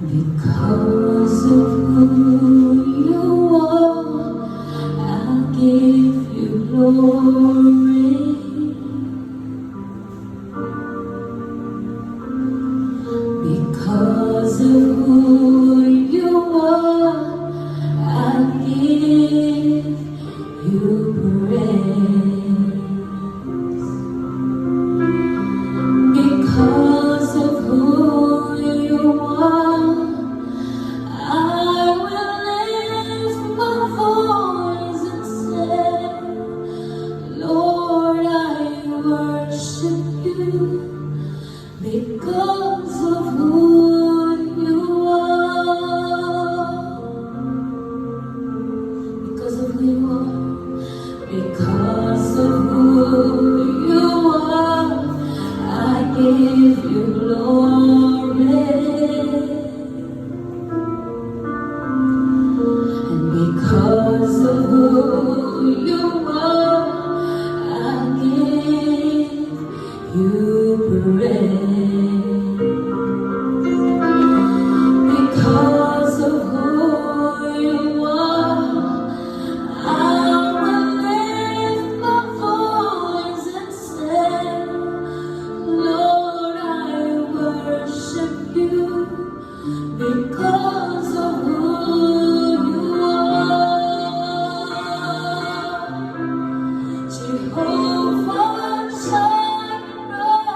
Because of who you are, I give you glory. Because of who you are, I give you praise. Because of who you are, I will lift my voice and say, Lord, I worship you. Because of who you are, because of who you are, because of who you are, I give you glory. And because of who you are, I give you praise. Because of who you are, I will lift my voice and say, Lord, I worship you. Because of who you are, Jehovah Jireh,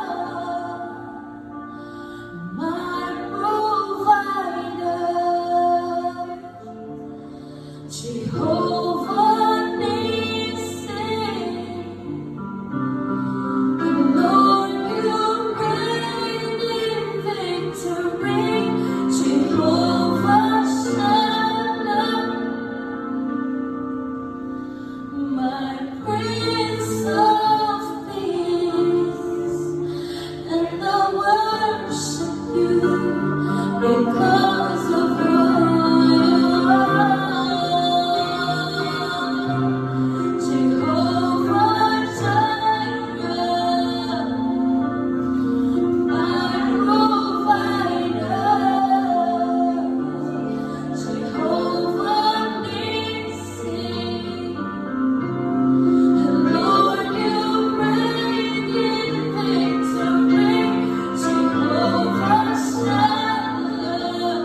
my provider, Jehovah Nissi, Lord, you reign in victory, Jehovah Shalom, my Prince of Peace, and I worship you. Because of who you are, Jehovah Jireh, my provider, Jehovah Nissi, Lord, you reign in victory, Jehovah Shalom,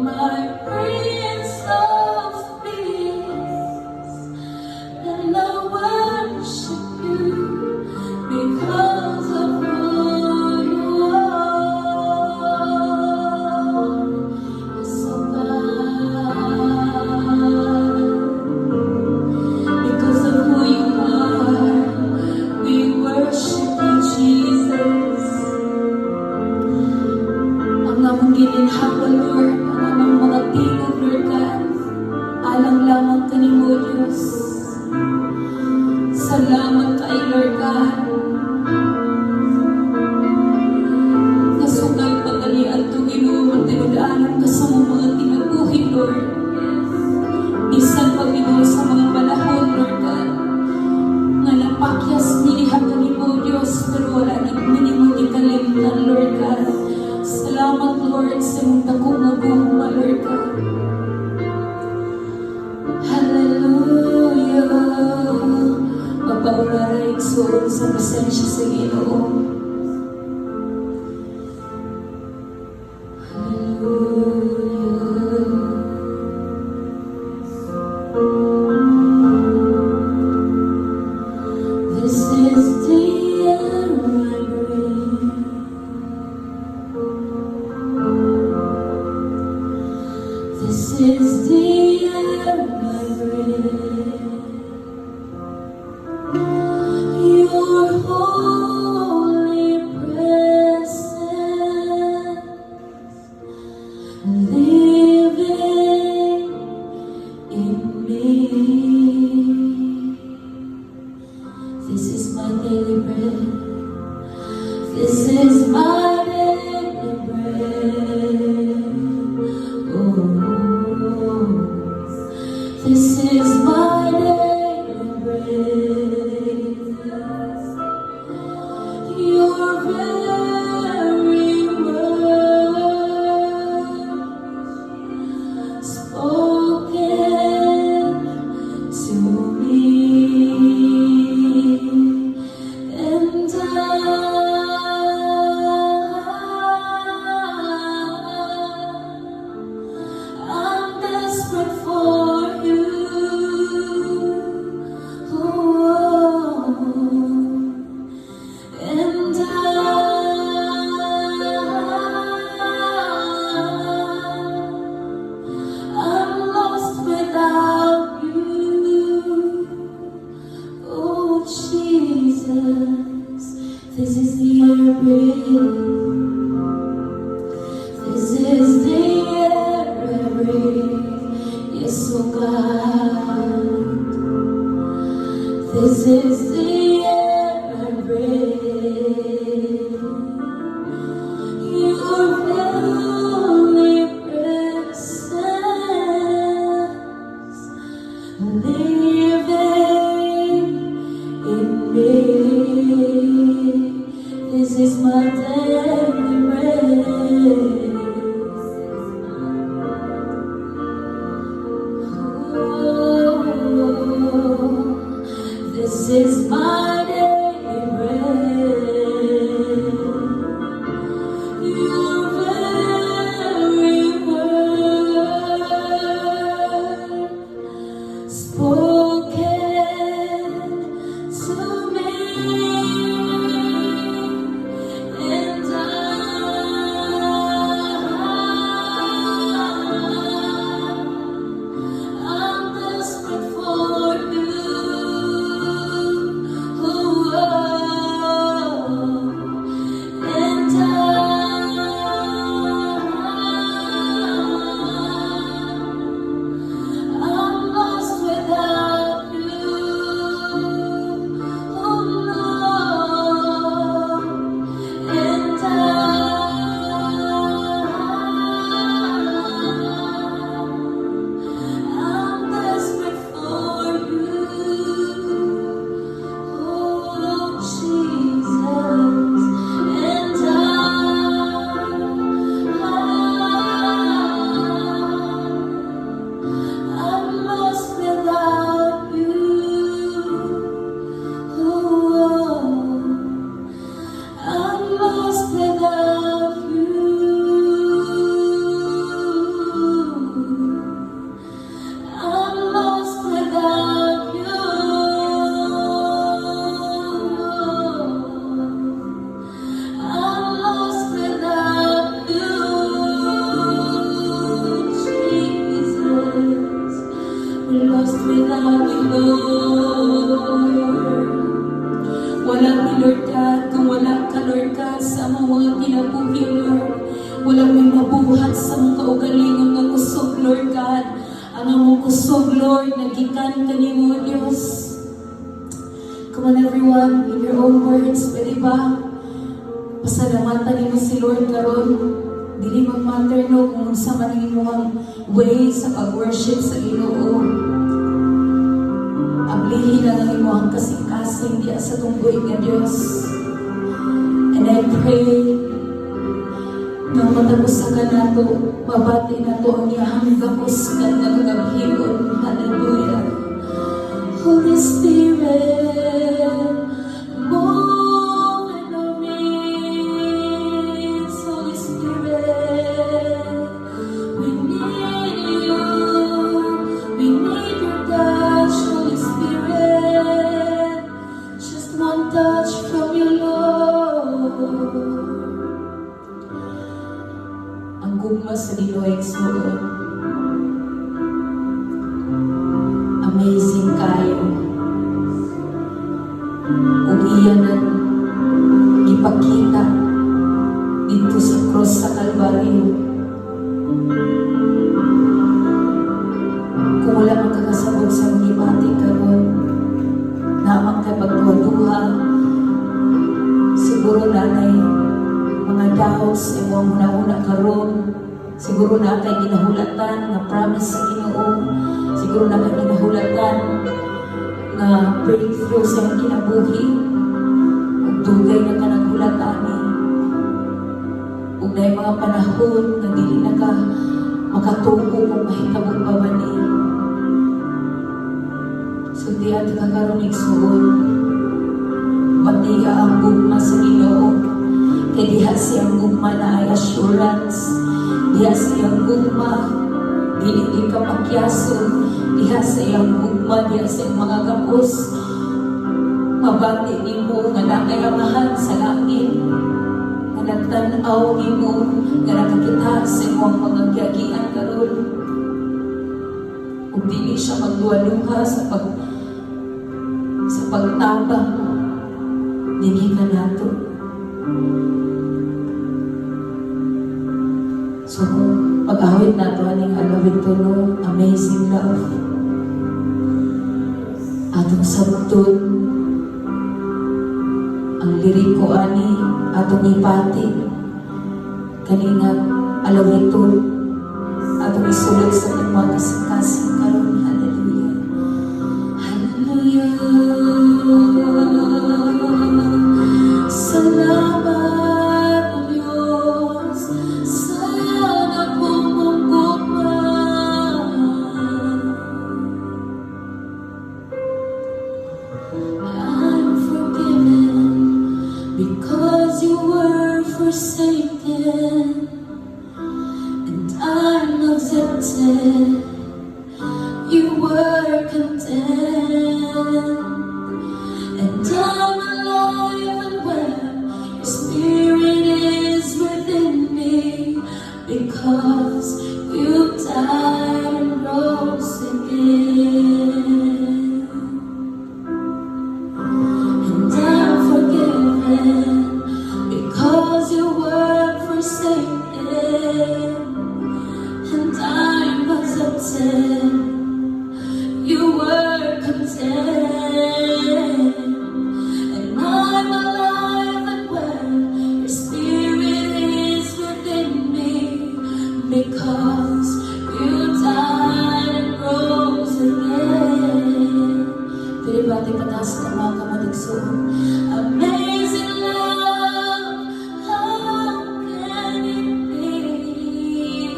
my Prince of Peace, and I worship you because of who you are. Yes, oh God, because of who you are, we worship you, Jesus. Ang among gininhawa, Lord, ang among mga tingog, Lord God, alang lamang kanimo, Diyos. Salamat kay Lord God. Nasugay pa kani ato Ginoo, tinudaanan ka sa mga tinabuhi, Lord. Bisan pa Ginoo sa mga panahon, Lord God, nga napakyas niliha kanimo, Diyos, pero wala nagminimo ikalimtan, Lord God. Salamat, Lord, sa mong takong-aguma, Lord God. Hallelujah. Mapaunara igsoon sa presensya sa Ginoo. This is the air I breathe. This is the air I breathe. Your holy presence living in me. This is my daily bread. This is my daily bread. Oh, this is my daily bread. Your very word This is the air I breathe. Yes, oh God. This is the air I breathe. Your very presence living in me. This is my daily bread. This is my daily bread. Your very word spoken to me, and I'm desperate for you. I'm lost without you, oh Lord, and I'm desperate for you, oh Jesus, and I'm lost without you. Oh, I'm lost without you. I'm lost without you. I'm lost without you, Jesus. We're lost without you, Lord. Walang ni Lord God, kung wala ka, Lord God, sa among mga kinabuhi, Lord. Walang may mabuhat sa among kaugalingon nga kusog, Lord God. Ang among kusog, Lord, nagikan kanimo, Diyos. Come on everyone, in your own words, pwede ba? Pasalamatan nimo si Lord karon. Dili mag-matter no kung unsa man ang imong way sa pag-worship sa Ginoo. Ablihin lang ang imong kasing-kasing diya sa tunggoy nga Dios. And I pray nang matapos sa kanato, mabati na to ang iyahang gapos kat na kagabhiyon. Hallelujah. Holy Spirit, move in our midst. Holy Spirit, we need you. We need your touch, Holy Spirit. Just one touch from you, Lord. Ang gugma sa Ginoo igsuon. Amazing kayo. Ug iyan ang ipakita dito sa cross sa Kalbaryo. Kung wala magkakasabot sa mga ibati karon, naamang kay pagduha, siguro nanay mga doubts imong una karon, siguro na kay ginahulatan nga promise sa Ginoo, siguro na kay ginahulatan nga breakthrough sa imong kinabuhi, ug dugay na ka naghulatani, ug na mga panahon nga dili na ka makatubo kung mahitabo pa ba ni. So diya ka karon igsuon, batiya ang gugma sa Ginoo. Kaya diha siyang gugma na ay assurance. Diha siyang gugma, dili ka pakyason. Diha siyang gugma, diha siyang mga gapos. Mabati ni mo nga nakayamahan sa langit. Nga nagtanaw ni mo, nga nakakita sa imong mga giagian karon. Kung dili siya magduwa-duha sa pagtabang, dili ka nato. So kung pag-awit na to, aning alawin to no, amazing love. Atong sabtod, ang liriko ani, atong ipati, kaninga alawin to, atong isulat sa mga kasing-kasing karon. Hallelujah. Hallelujah. Salamat o Diyos sa napumungkupan. I'm forgiven because you were forsaken, and I'm accepted. You were content, and I'm alive and well. Your spirit is within me because you died and rose again. And I'm forgiven because you were forsaken, and I'm accepted. You were content, and I'm alive and well. Your spirit is within me because you died and rose again. Pwede ba ating pataas ng mga kamatigsoon? Amazing love, how can it be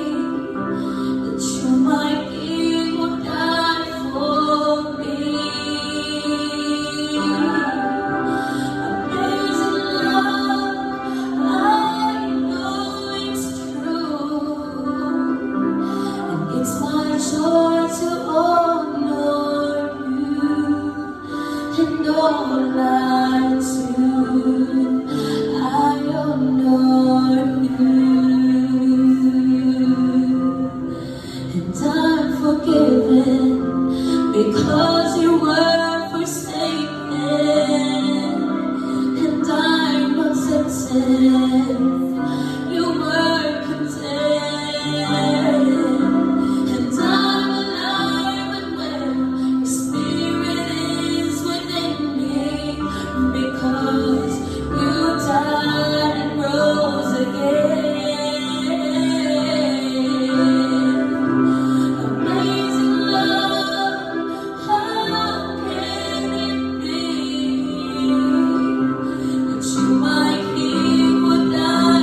that you, my King, would die for me? Amazing love, I know it's true, and it's my joy to honor you and all I do. I honor you, and I'm forgiven because you were forsaken, and I'm accepted. You were content, and I'm alive and well. Your spirit is within me because you died and rose again. Amazing love, how can it be that you, my King, would die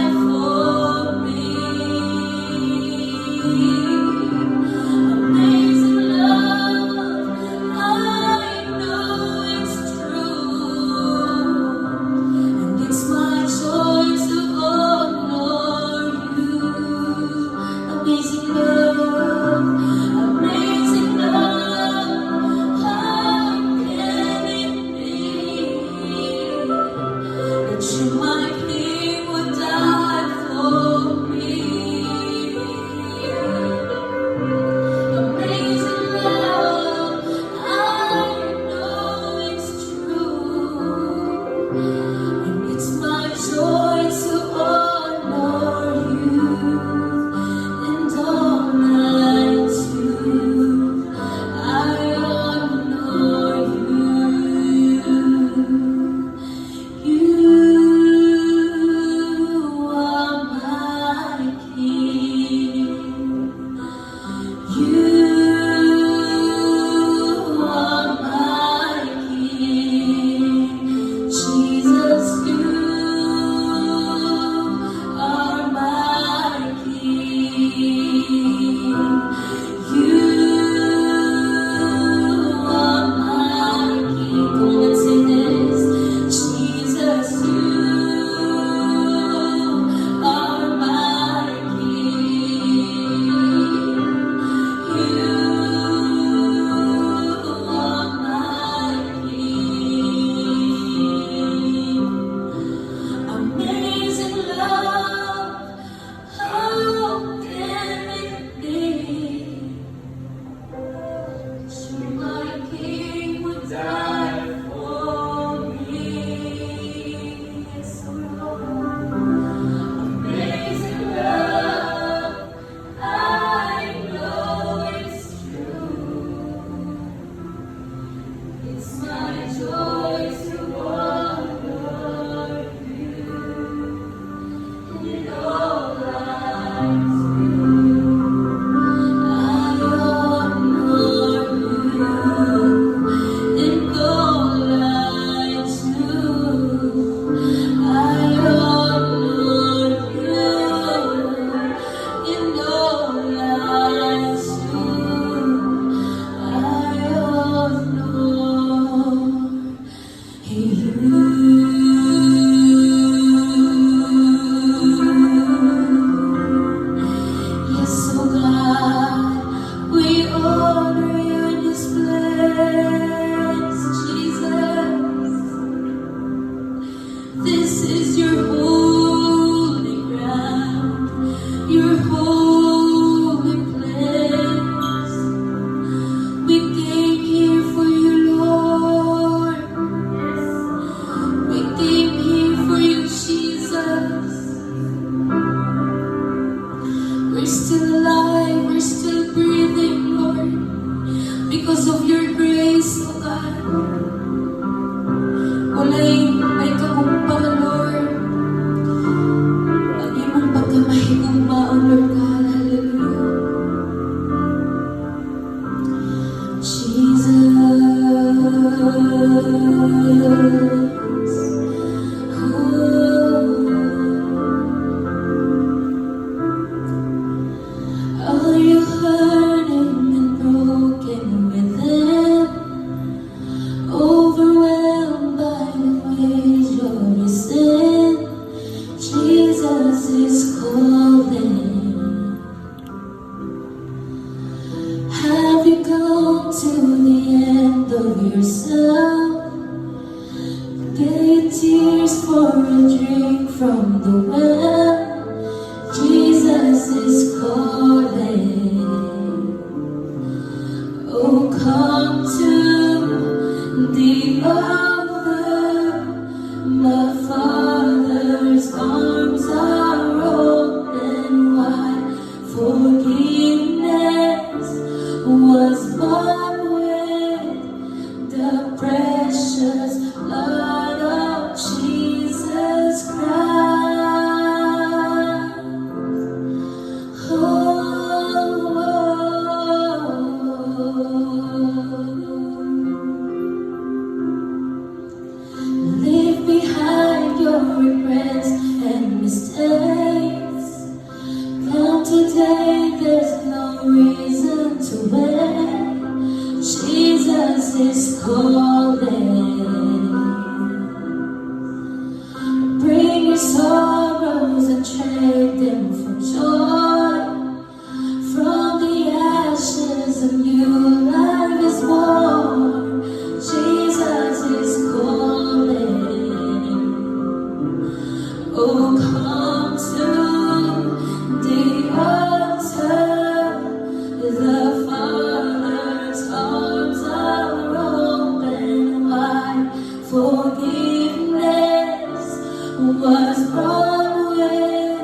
Because of your grace, O God. Walay may kakumpara, Lord. Ang iyong pagkamahigugma, O Lord God. Hallelujah. Jesus. Are you hurting and broken within? Overwhelmed by the ways you're sin? Jesus is calling. Have you come to the end of yourself? Get your tears for a drink from the well. Jesus is calling. Oh, come to the altar. My Father's arms are open wide. Forgiveness was bought with the precious blood of Jesus Christ. Leave behind your regrets and mistakes. Come today, there's no reason to wait. Jesus is calling. Bring your sorrows and trade them for joy. From the ashes a new life is born. Jesus is calling. Oh, come to the altar. The Father's arms are open wide. Forgiveness was brought with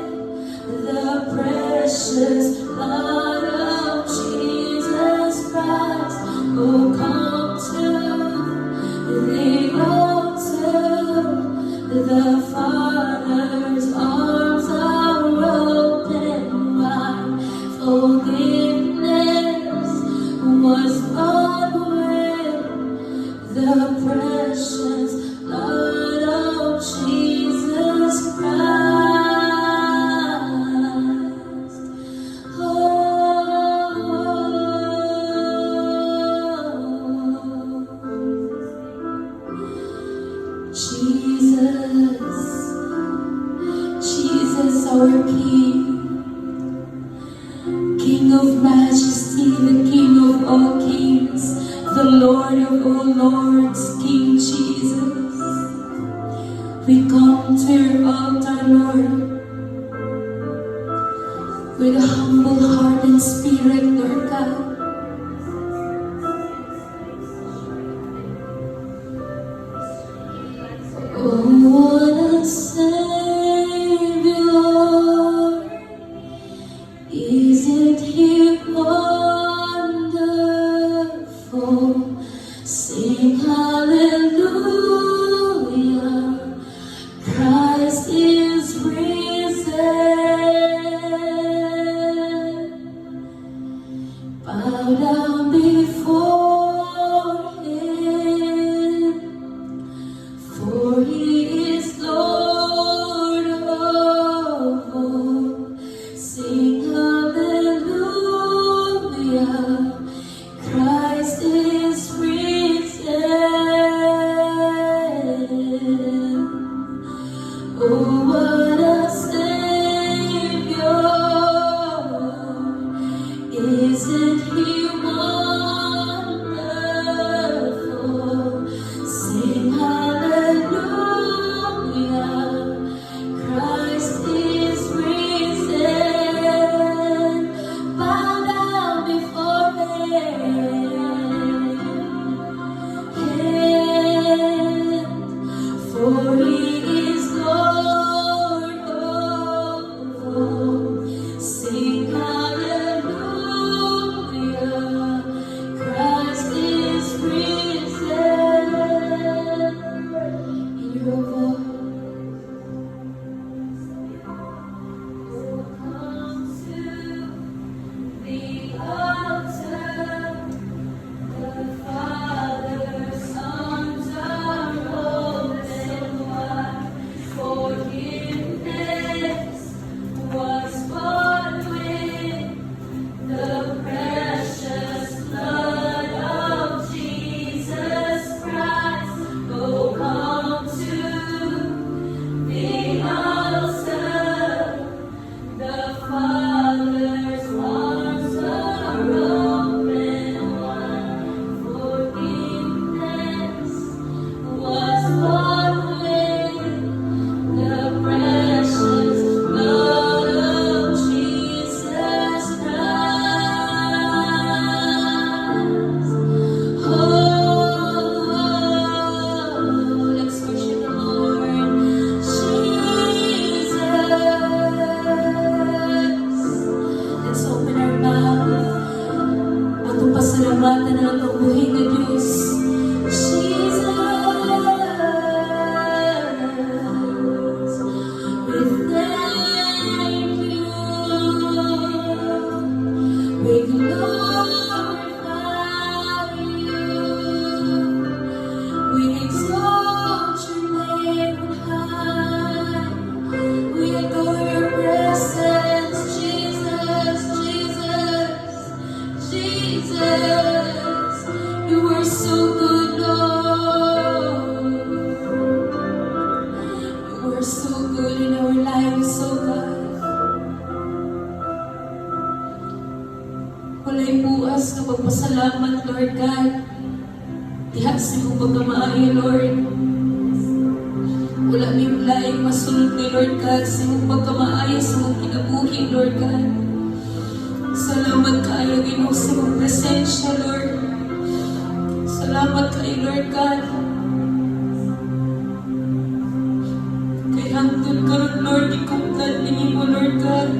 the precious blood of Jesus Christ. Oh, come to the altar. The Father's arms are open wide. Forgiveness was bought with the precious blood of Jesus Christ. Jesus, our King, King of majesty, the King of all kings, the Lord of all lords, King Jesus. We come to your altar, Lord, with a humble heart and spirit, Lord God. Oh, what a Savior, Lord. Isn't He wonderful? Sing hallelujah. Christ is risen. nabuhay na Diyos. Jesus, we thank you. We glorify you. We exalt your name high. We adore your presence, Jesus, Jesus, Jesus. You are so good, Lord. You are so good in our lives, oh God. Walay buas na pagpasalamat, Lord God. Diha sa iyong pagkamaayo, Lord. Wala may laing masunod ni Lord God sa iyong pagkamaayo sa iyong kinabuhi, Lord God. Salamat kayo, Ginoo, sa iyong presensya, Lord. Salamat kayo, Lord God. Kay hangtod karon, Lord, ikuplan ninyo mo, Lord God.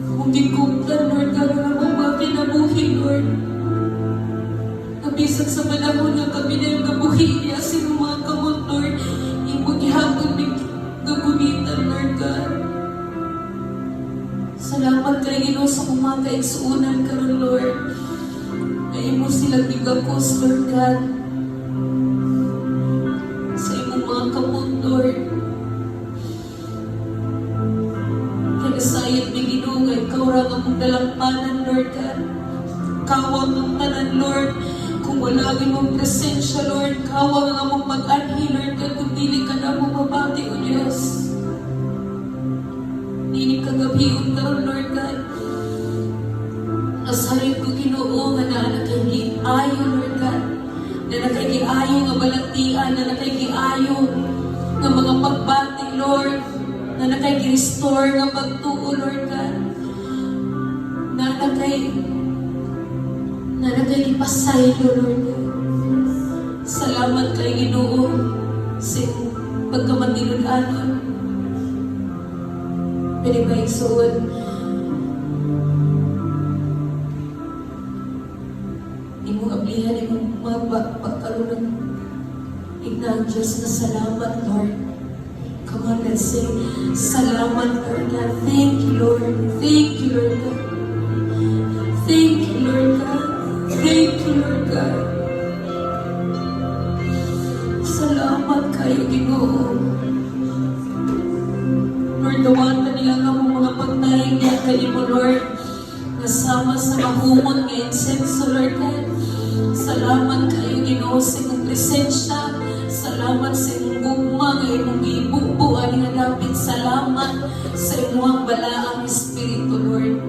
Kung ikuplan, Lord God, ang mga kinabuhi, Lord. Bisag sa panahon nga kami na yung kabuhi niya sa mga kamot, Lord. Yung maghihapon ng gagunitan, Lord God. Salamat kayo, Ginoo, sa kumakaigsuunan karon, Lord. Ngayon mo silang bigakos, Lord God. Sa imong mga kamot, Lord. Kinasayat ni Ginoo, nga ikaw ra nga mong dalampanan, Lord God. Kawang ng tanan, Lord. Kung wala mong presensya, Lord, kawang nga mong pag-anhi, Lord God, kung dili ka na mong mabati, O Diyos. Dili ka gabiyon karon, Lord God. Nasarin ko, Ginoo, nga na nakay-giayo, Lord God. Na nakay-giayo nga balatian, na nakay-giayo nga mga pagbati, Lord. Na nakay-restore nga pagtuo, Lord God. Na nakay-ipasaylo, Lord. Salamat kay Ginoo sa pagkamatinud-anon. Pwede ba igsuon? Imong ablihan, imong pagkaroon ng ignang Diyos na salamat, Lord. Come on, let's say, salamat, Lord God. Thank you, Lord. Thank you, Lord God. Thank you, Lord God. Thank you, Lord God. Salamat kayo, Ginoo. Lord, dawatan niya nga mong mga pagtayang niya kayo mo, Lord. Nasama sa mahumon nga insenso, Lord God. Salamat kayo, Ginoo, sa imong presensya. Salamat sa imong gugma, nga imong gibubuan nga dapit. Salamat sa imong balaang Espiritu, Lord.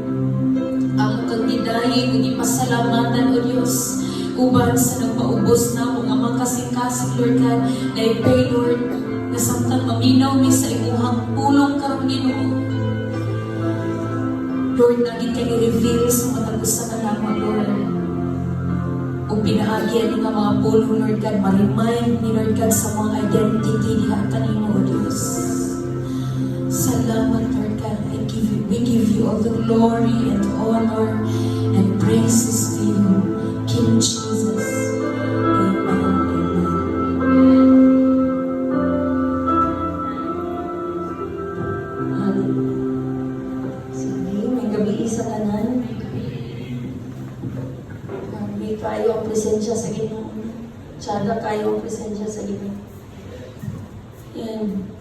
Ang kang ginahin, kung ipasalamatan, O Diyos, uban sa nagpaubos na mga makasing-kasing, Lord God, na ipay, Lord, na samtang maminaw mi sa imuhang pulong karong Ginoo. Lord, naging kayo reveal sa matagos sa kanama, Lord. Kung pinahagian ng mga pulong, Lord God, ma-remind ni Lord God sa mga identity ni Hatanimo, O Diyos. Salamat, Lord God. We give you all the glory and honor and praises to you, King Jesus. Amen. Amen. Sige, may gabi sa tanan. May kayo ang presensya sa Ginoo. Tiyaga kayo ang presensya sa Ginoo. Yan.